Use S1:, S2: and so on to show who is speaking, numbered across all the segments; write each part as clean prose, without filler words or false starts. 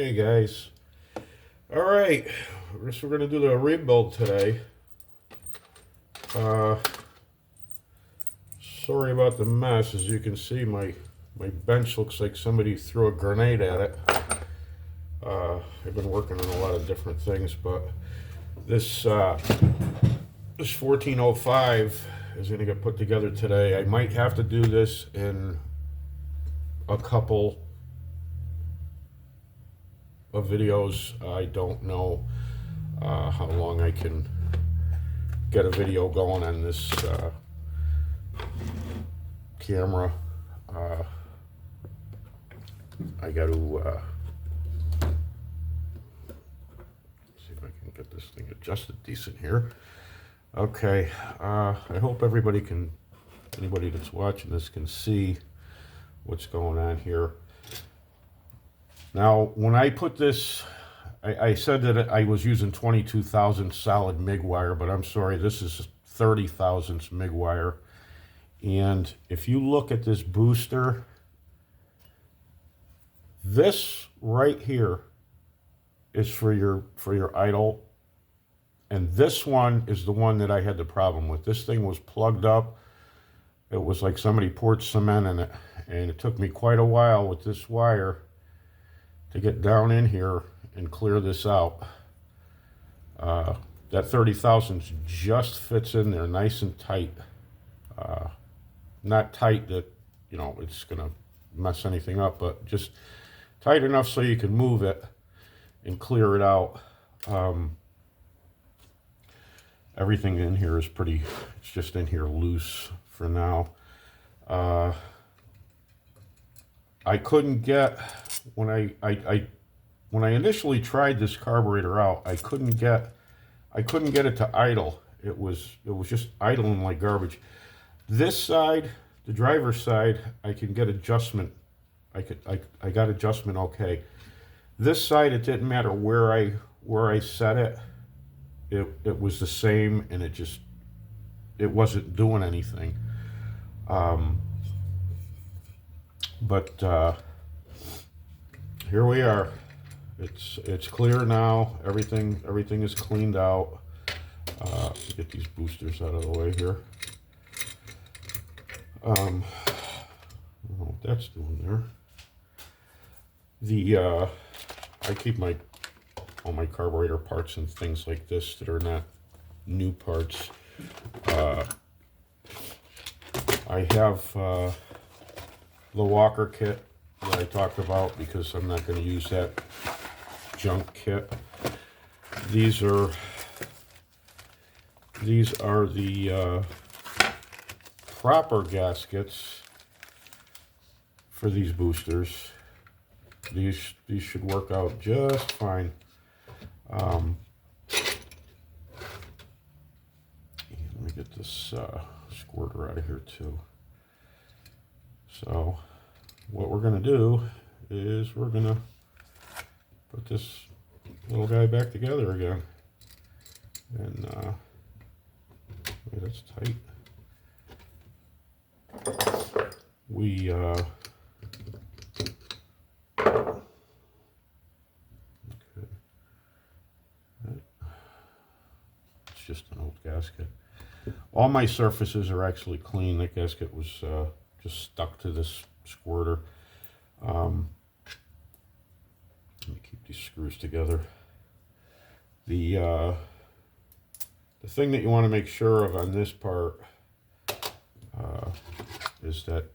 S1: Hey guys. All right, we're gonna do the rebuild today. Uh, Sorry about the mess. As you can see, my bench looks like somebody threw a grenade at it. I've been working on a lot of different things, but this this 1405 is gonna get put together today. I might have to do this in a couple of videos. I don't know how long I can get a video going on this camera. I got to see if I can get this thing adjusted decent here. Okay, I hope anybody that's watching this can see what's going on here. Now, when I put this, I said that I was using 22,000 solid MIG wire, but I'm sorry, this is 30 thousandths MIG wire. And if you look at this booster, this right here is for your idle, and this one is the one that I had the problem with. This thing was plugged up. It was like somebody poured cement in it, and it took me quite a while with this wire to get down in here and clear this out. That 30 thousandths just fits in there nice and tight. Not tight that, you know, it's gonna mess anything up, but just tight enough so you can move it and clear it out. Everything in here is it's just in here loose for now. I couldn't get, when I initially tried this carburetor out, I couldn't get it to idle. It was just idling like garbage. This side, the driver's side, I can get adjustment. I got adjustment okay. This side, it didn't matter where I set it. It was the same, and it wasn't doing anything. But here we are. It's clear now. Everything is cleaned out. Get these boosters out of the way here. I don't know what that's doing there. I keep all my carburetor parts and things like this that are not new parts. I have the Walker kit that I talked about, because I'm not going to use that junk kit. These are the proper gaskets for these boosters. These should work out just fine. Let me get this squirter out of here too. So what we're gonna do is we're gonna put this little guy back together again. And that's tight. Okay. It's just an old gasket. All my surfaces are actually clean. That gasket was just stuck to this squirter. Let me keep these screws together. The thing that you want to make sure of on this part is that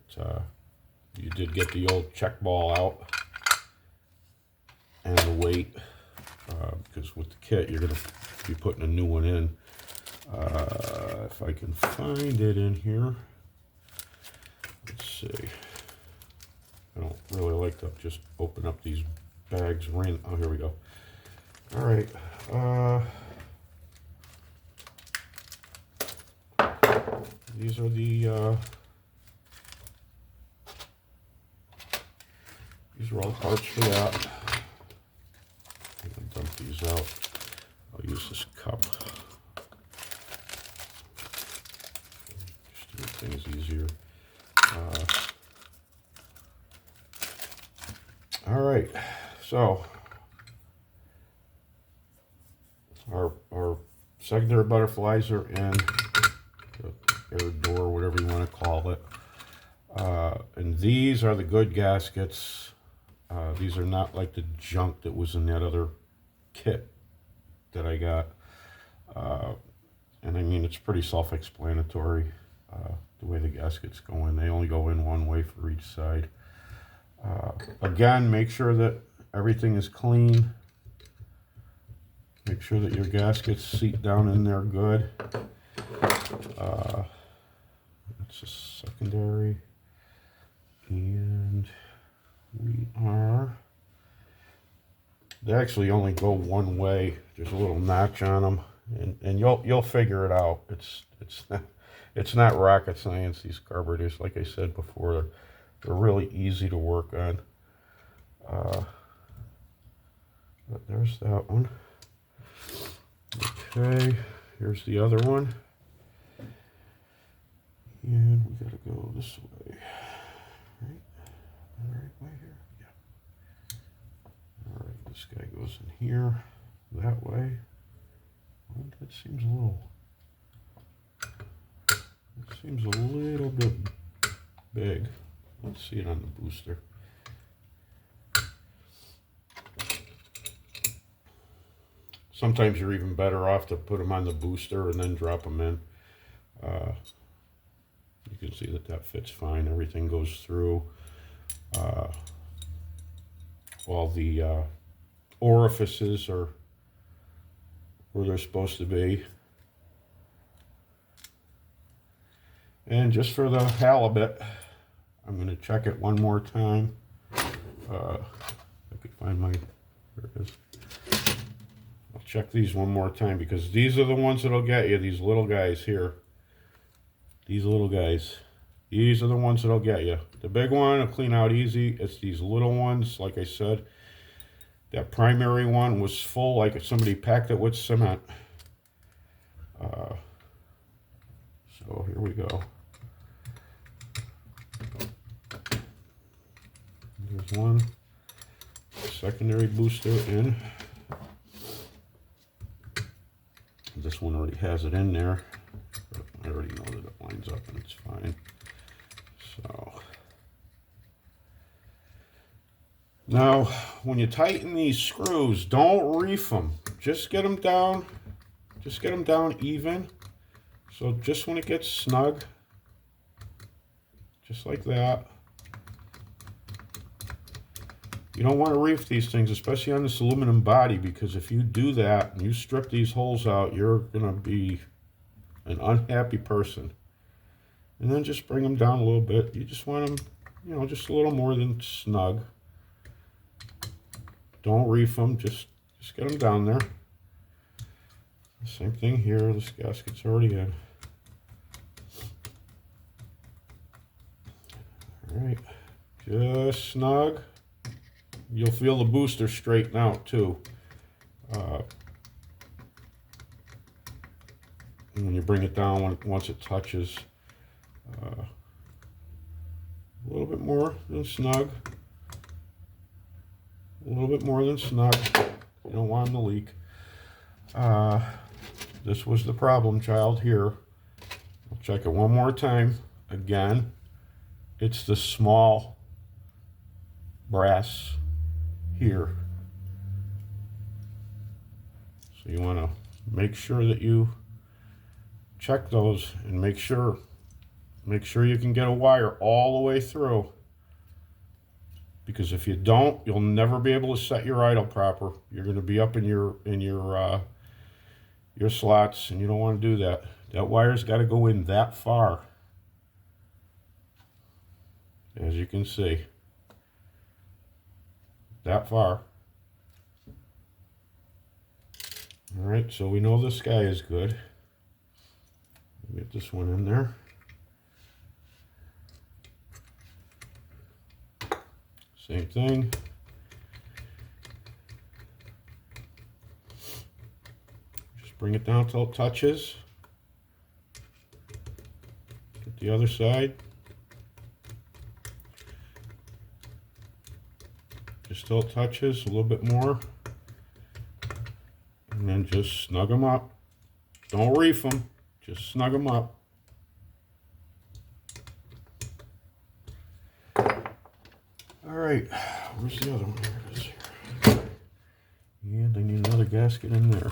S1: you did get the old check ball out and the weight, because with the kit you're going to be putting a new one in. If I can find it in here, let's see. I don't really like to just open up these bags. Oh, here we go. All right. These are these are all parts for that. I'm gonna dump these out. I'll use this cup just to make things easier. All right, so our secondary butterflies are in, the air door, whatever you want to call it. And these are the good gaskets. These are not like the junk that was in that other kit that I got. And I mean, it's pretty self-explanatory, the way the gaskets go in. They only go in one way for each side. Again, make sure that everything is clean. Make sure that your gaskets seat down in there good. It's a secondary. And they actually only go one way. There's a little notch on them, and you'll figure it out. It's not rocket science. These carburetors, like I said before, they're really easy to work on. But there's that one. Okay, here's the other one. And we gotta go this way. Right? All right, way here? Yeah. All right, this guy goes in here, that way. Well, that seems a little bit big. Let's see it on the booster. Sometimes you're even better off to put them on the booster and then drop them in. You can see that fits fine. Everything goes through. All the orifices are where they're supposed to be. And just for the halibut, I'm going to check it one more time. I could find my, there it is. I'll check these one more time because these are the ones that'll get you, these little guys here. These little guys. These are the ones that'll get you. The big one will clean out easy. It's these little ones, like I said. That primary one was full, like if somebody packed it with cement. So here we go. There's one secondary booster in. This one already has it in there. But I already know that it lines up and it's fine. So now, when you tighten these screws, don't reef them. Just get them down. Just get them down even. So just when it gets snug, just like that. You don't want to reef these things, especially on this aluminum body, because if you do that and you strip these holes out, you're going to be an unhappy person. And then just bring them down a little bit. You just want them, you know, just a little more than snug. Don't reef them, just get them down there. Same thing here, this gasket's already in. All right, just snug. You'll feel the booster straighten out too. And when you bring it down, once it touches, a little bit more than snug. A little bit more than snug. You don't want them to leak. This was the problem child here. I'll check it one more time. Again, it's the small brass here. So you want to make sure that you check those and make sure you can get a wire all the way through. Because if you don't, you'll never be able to set your idle proper. You're going to be up in your slots, and you don't want to do that. That wire's got to go in that far, as you can see, that far. All right, so we know this guy is good. Get this one in there. Same thing. Just bring it down till it touches. Get the other side. Just till it touches a little bit more. And and then just snug them up. Don't reef them, just snug them up. All right, where's the other one? There it is here. And I need another gasket in there.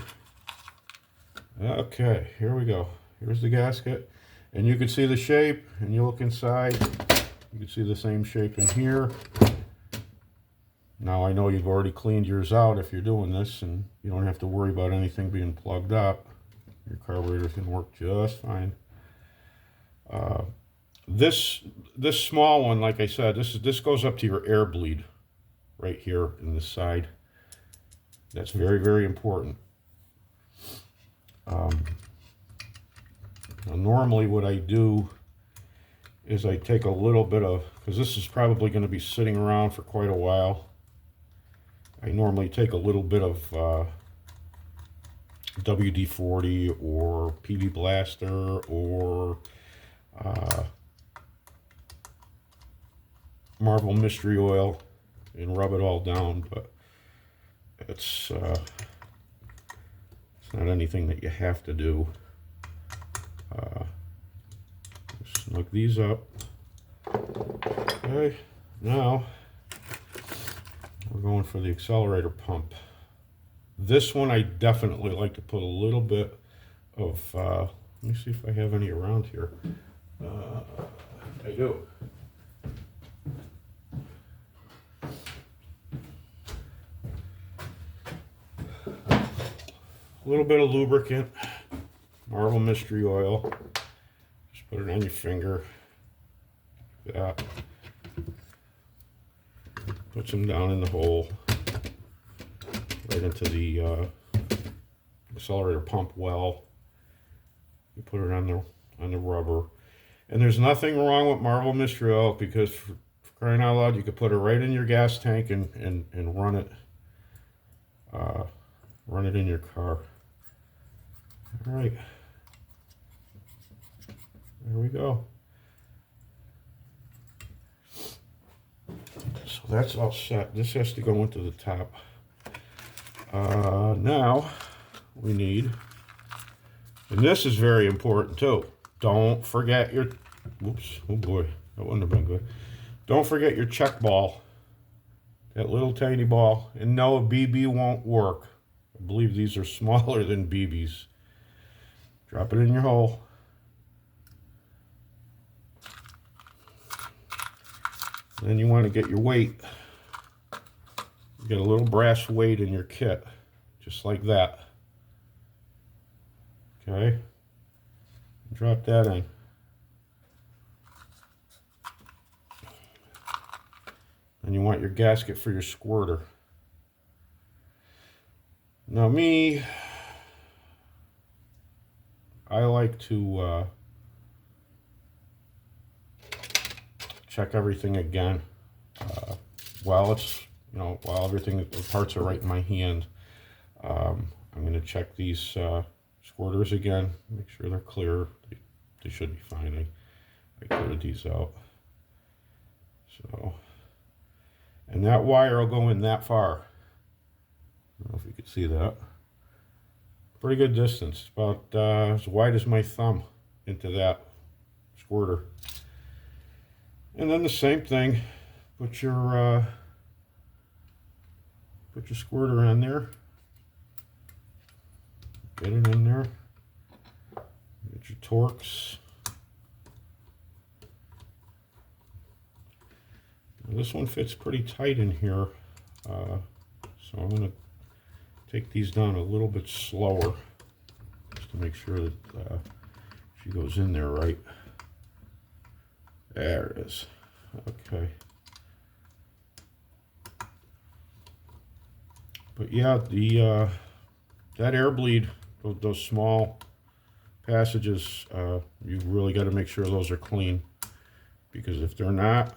S1: Okay, here we go. Here's the gasket. And you can see the shape, and you look inside, you can see the same shape in here. Now I know you've already cleaned yours out if you're doing this, and you don't have to worry about anything being plugged up. Your carburetor's gonna work just fine. This small one, like I said, this goes up to your air bleed right here in the side. That's very, very important. Now normally what I do is I take a little bit of, because this is probably going to be sitting around for quite a while, I normally take a little bit of WD-40 or PB Blaster or Marvel Mystery Oil and rub it all down, but it's not anything that you have to do. Snug these up. Okay, now we're going for the accelerator pump. This one I definitely like to put a little bit of, let me see if I have any around here. I do. A little bit of lubricant, Marvel Mystery Oil. Just put it on your finger. Like that. Put some down in the hole, right into the accelerator pump well. You put it on the rubber. And there's nothing wrong with Marvel Mystery Oil, because for crying out loud, you could put it right in your gas tank and run it. Run it in your car. All right, there we go. So that's all set. This has to go into the top. Now we need, and this is very important too, don't forget your, whoops, oh boy, that wouldn't have been good. Don't forget your check ball, that little tiny ball. And no, a BB won't work. I believe these are smaller than BBs. Drop it in your hole. Then you want to get your weight. You get a little brass weight in your kit, just like that. Okay. Drop that in. And you want your gasket for your squirter. Now me, I like to check everything again while it's, while everything, the parts are right in my hand. I'm going to check these squirters again, make sure they're clear. They should be fine. I cleared these out. So, and that wire will go in that far. I don't know if you can see that. Pretty good distance, about as wide as my thumb into that squirter. And then the same thing, put your squirter on there. Get it in there. Get your Torx. Now this one fits pretty tight in here, so I'm going to take these down a little bit slower, just to make sure that she goes in there right. There it is. Okay. But yeah, the that air bleed, those small passages, you've really got to make sure those are clean, because if they're not,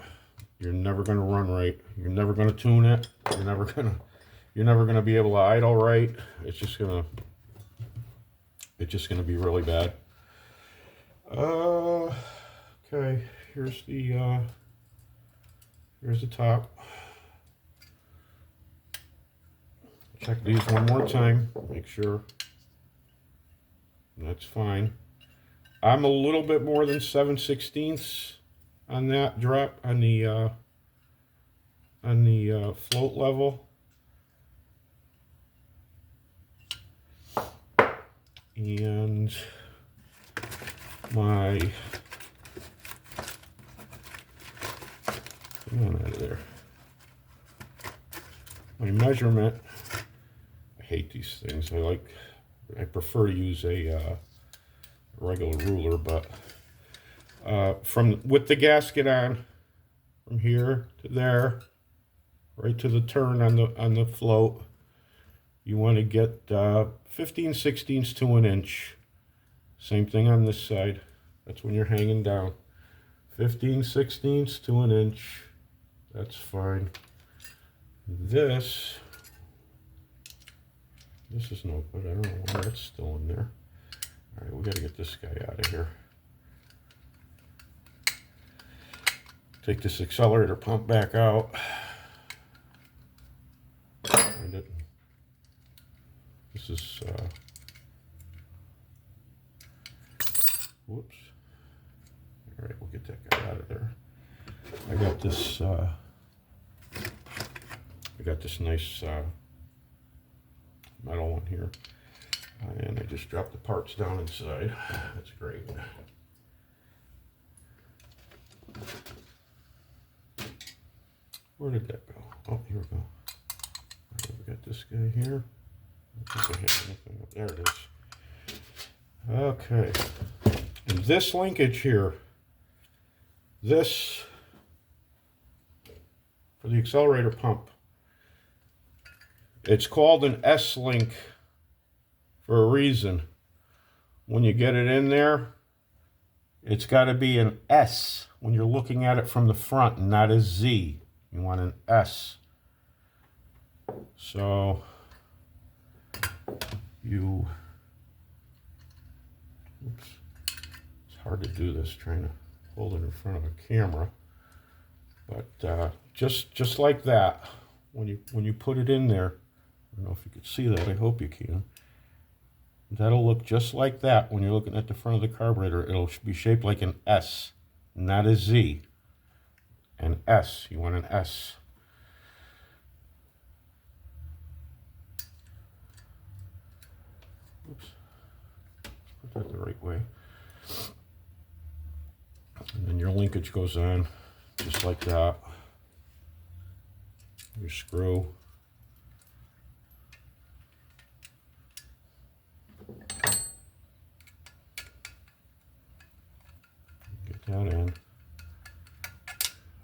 S1: you're never going to run right. You're never going to tune it. You're never going to be able to idle right. It's just going to be really bad. Okay, here's the top. Check these one more time, make sure that's fine. I'm a little bit more than 7/16 on that drop on the float level. And my, come on out of there. My measurement, I hate these things. I prefer to use a regular ruler, but with the gasket on, from here to there, right to the turn on the float, you want to get 15/16 to 1 inch. Same thing on this side. That's when you're hanging down. 15/16 to 1 inch. That's fine. This is no good. I don't know why that's still in there. All right, we got to get this guy out of here. Take this accelerator pump back out. And this is, whoops. All right, we'll get that guy out of there. I got this nice metal one here. And I just dropped the parts down inside. That's great. Where did that go? Oh, here we go. Right, we got this guy here. I think I have anything. There it is. Okay. And this linkage here, this for the accelerator pump, it's called an S-link for a reason. When you get it in there, it's got to be an S when you're looking at it from the front, not a Z. You want an S. So oops, it's hard to do this trying to hold it in front of a camera, but just like that, when you put it in there, I don't know if you can see that. I hope you can. That'll look just like that when you're looking at the front of the carburetor. It'll be shaped like an S, not a Z. An S. You want an S. Oops. Let's put that the right way. And then your linkage goes on just like that. Your screw. Get that in.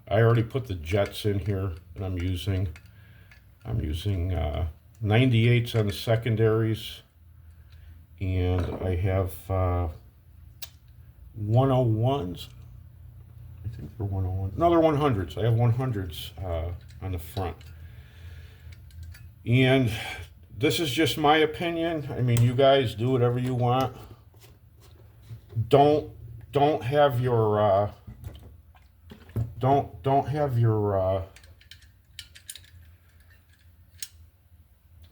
S1: I already put the jets in here that I'm using. I'm using 98s on the secondaries, and I have 101s. I think they're 101. No, they're 100s. I have 100s on the front. And this is just my opinion. I mean, you guys do whatever you want. Don't have your don't have your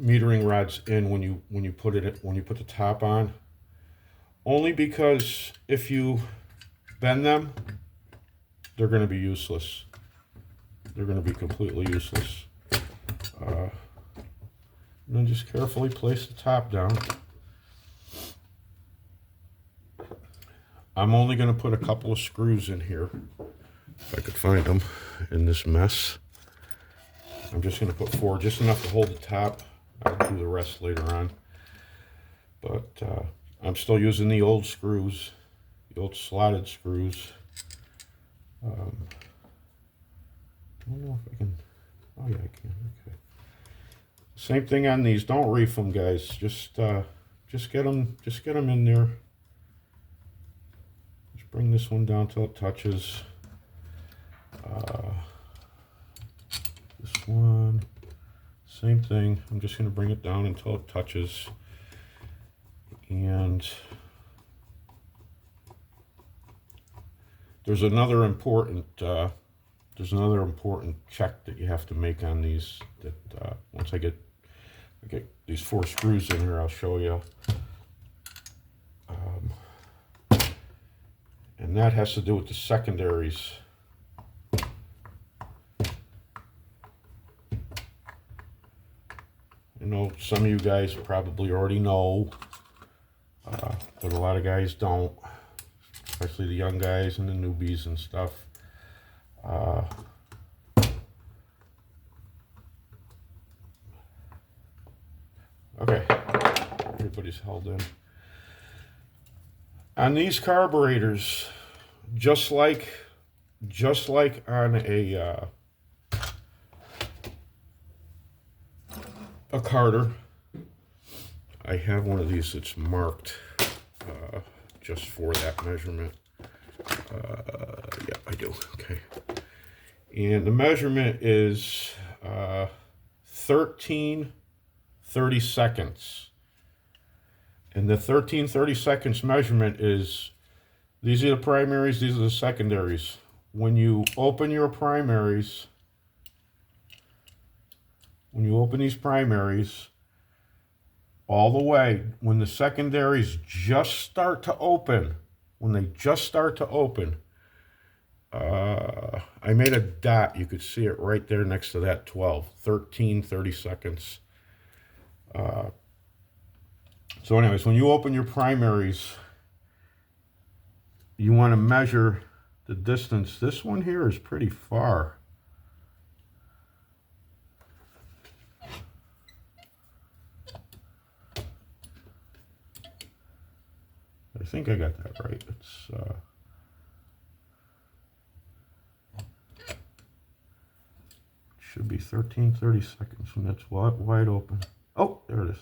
S1: metering rods in when you put the top on. Only because if you bend them, they're going to be useless. They're going to be completely useless. And then just carefully place the top down. I'm only going to put a couple of screws in here, if I could find them in this mess. I'm just going to put 4, just enough to hold the top. I'll do the rest later on. But I'm still using the old screws, the old slotted screws. I don't know if I can. Oh yeah, I can. Okay. Same thing on these. Don't reef them, guys. Just get them in there. Just bring this one down till it touches. This one, same thing. I'm just going to bring it down until it touches. And there's another important check that you have to make on these. That once I get Okay, these 4 screws in here, I'll show you. And that has to do with the secondaries. I know some of you guys probably already know, but a lot of guys don't, especially the young guys and the newbies and stuff. Okay, everybody's held in. On these carburetors, just like on a Carter, I have one of these that's marked just for that measurement. Yeah, I do. Okay, and the measurement is 13 30-seconds. And the 13 30-seconds measurement is, these are the primaries, these are the secondaries. When you open your primaries, when you open these primaries, all the way, when the secondaries just start to open, when they just start to open, I made a dot. You could see it right there next to that 12, 13 30-seconds. So anyways, when you open your primaries, you want to measure the distance. This one here is pretty far. I think I got that right. It's should be 13 30-seconds when that's wide open. Oh, there it is.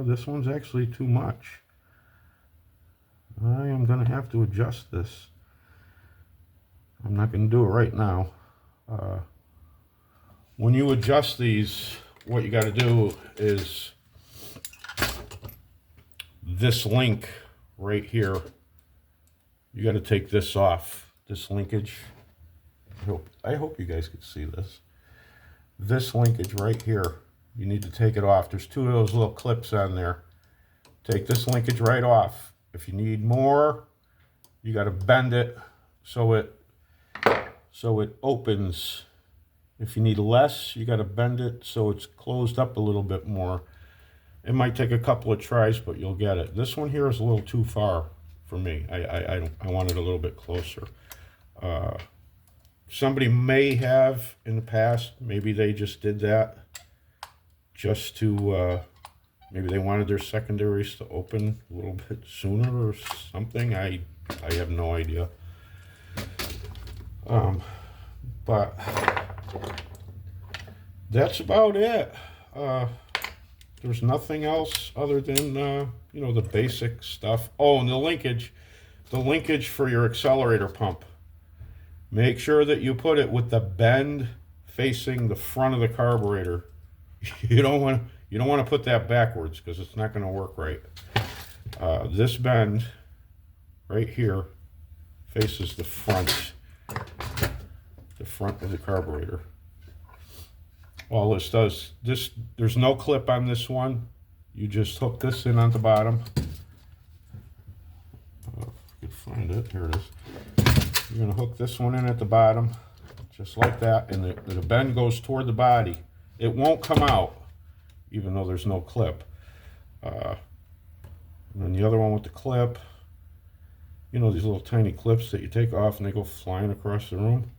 S1: This one's actually too much. I am going to have to adjust this. I'm not going to do it right now. When you adjust these, what you got to do is this link right here, you got to take this off, this linkage. I hope you guys can see this. This linkage right here, you need to take it off. There's 2 of those little clips on there. Take this linkage right off. If you need more, you got to bend it so it opens. If you need less, you got to bend it so it's closed up a little bit more. It might take a couple of tries, but you'll get it. This one here is a little too far for me. I want it a little bit closer. Somebody may have in the past, maybe they just did that just to, maybe they wanted their secondaries to open a little bit sooner or something. I have no idea. But that's about it. There's nothing else other than, you know, the basic stuff. Oh, and the linkage for your accelerator pump. Make sure that you put it with the bend facing the front of the carburetor. You don't want to put that backwards because it's not going to work right. This bend right here faces the front of the carburetor. All this does, there's no clip on this one. You just hook this in on the bottom. If you can find it, here it is. You're going to hook this one in at the bottom, just like that, and the bend goes toward the body. It won't come out, even though there's no clip. And then the other one with the clip, you know, these little tiny clips that you take off and they go flying across the room.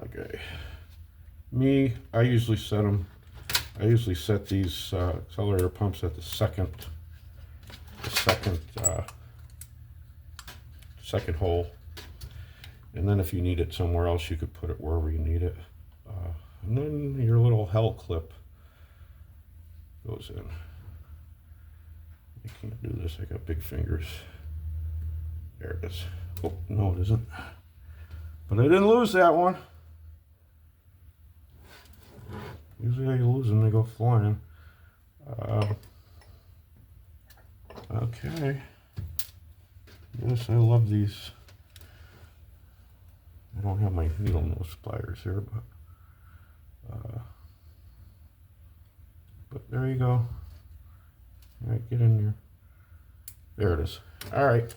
S1: Okay. I usually set these accelerator pumps at the second hole, and then if you need it somewhere else, you could put it wherever you need it. And then your little hell clip goes in. I can't do this, I got big fingers. There it is. Oh, no it isn't. But I didn't lose that one. Usually I lose them, they go flying. Okay. Yes, I love these I don't have my needle nose pliers here, but there you go. All right, get in there. There it is. All right.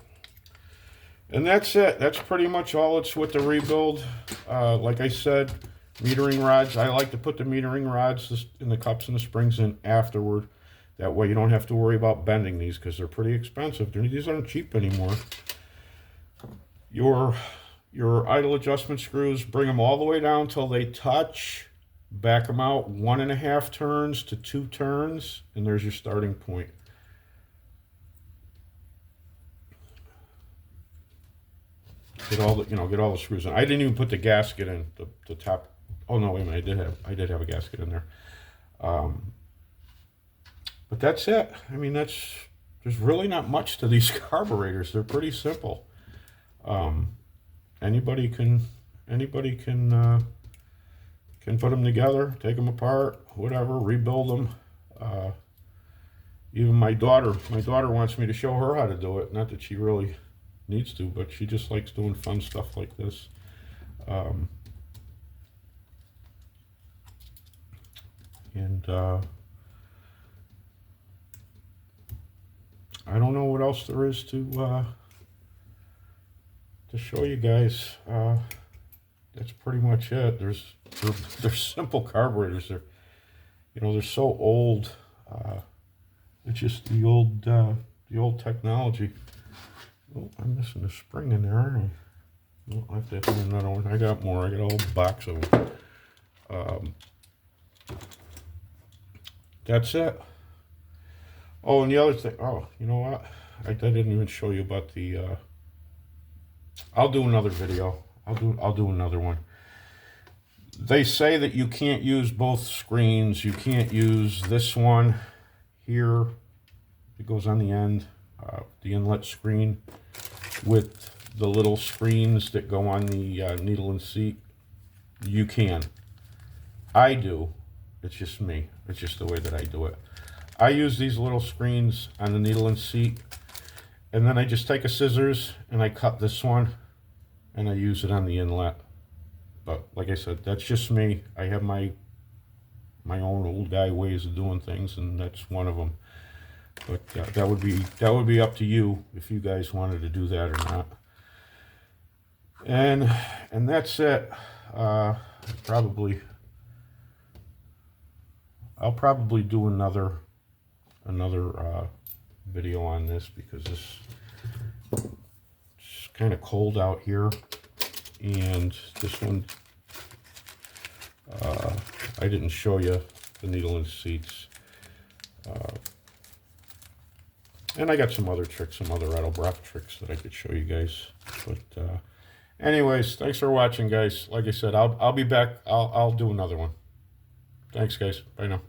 S1: And that's it. That's pretty much all it's with the rebuild. Like I said, metering rods. I like to put the metering rods in the cups and the springs in afterward. That way you don't have to worry about bending these because they're pretty expensive. These aren't cheap anymore. Your idle adjustment screws, bring them all the way down until they touch. Back them out 1.5 turns to 2 turns, and there's your starting point. Get all the screws in. I didn't even put the gasket in the top. Oh no, wait a minute, I did have a gasket in there. But that's it. I mean, there's really not much to these carburetors. They're pretty simple. Anybody can put them together, take them apart, whatever, rebuild them. Even my daughter wants me to show her how to do it. Not that she really needs to, but she just likes doing fun stuff like this. I don't know what else there is to show you guys. That's pretty much it. They're simple carburetors. They're so old. It's just the old technology. Oh, I'm missing a spring in there, aren't I? Oh, I have to put another one. I got more. I got a whole box of them. That's it. Oh, and the other thing. Oh, you know what? I didn't even show you about the. I'll do another video. I'll do another one. They say that you can't use both screens. You can't use this one here. It goes on the end, the inlet screen, with the little screens that go on the needle and seat. You can. I do. It's just me. It's just the way that I do it. I use these little screens on the needle and seat, and then I just take a scissors and I cut this one, and I use it on the inlet. But like I said, that's just me. I have my own old guy ways of doing things, and that's one of them. But that would be up to you if you guys wanted to do that or not. And that's it. I'll probably do another video on this because it's kind of cold out here, and this one I didn't show you the needle and seats. And I got some other tricks, some other Edelbrock tricks that I could show you guys. But anyways, thanks for watching, guys. Like I said, I'll be back. I'll do another one. Thanks, guys. Bye now.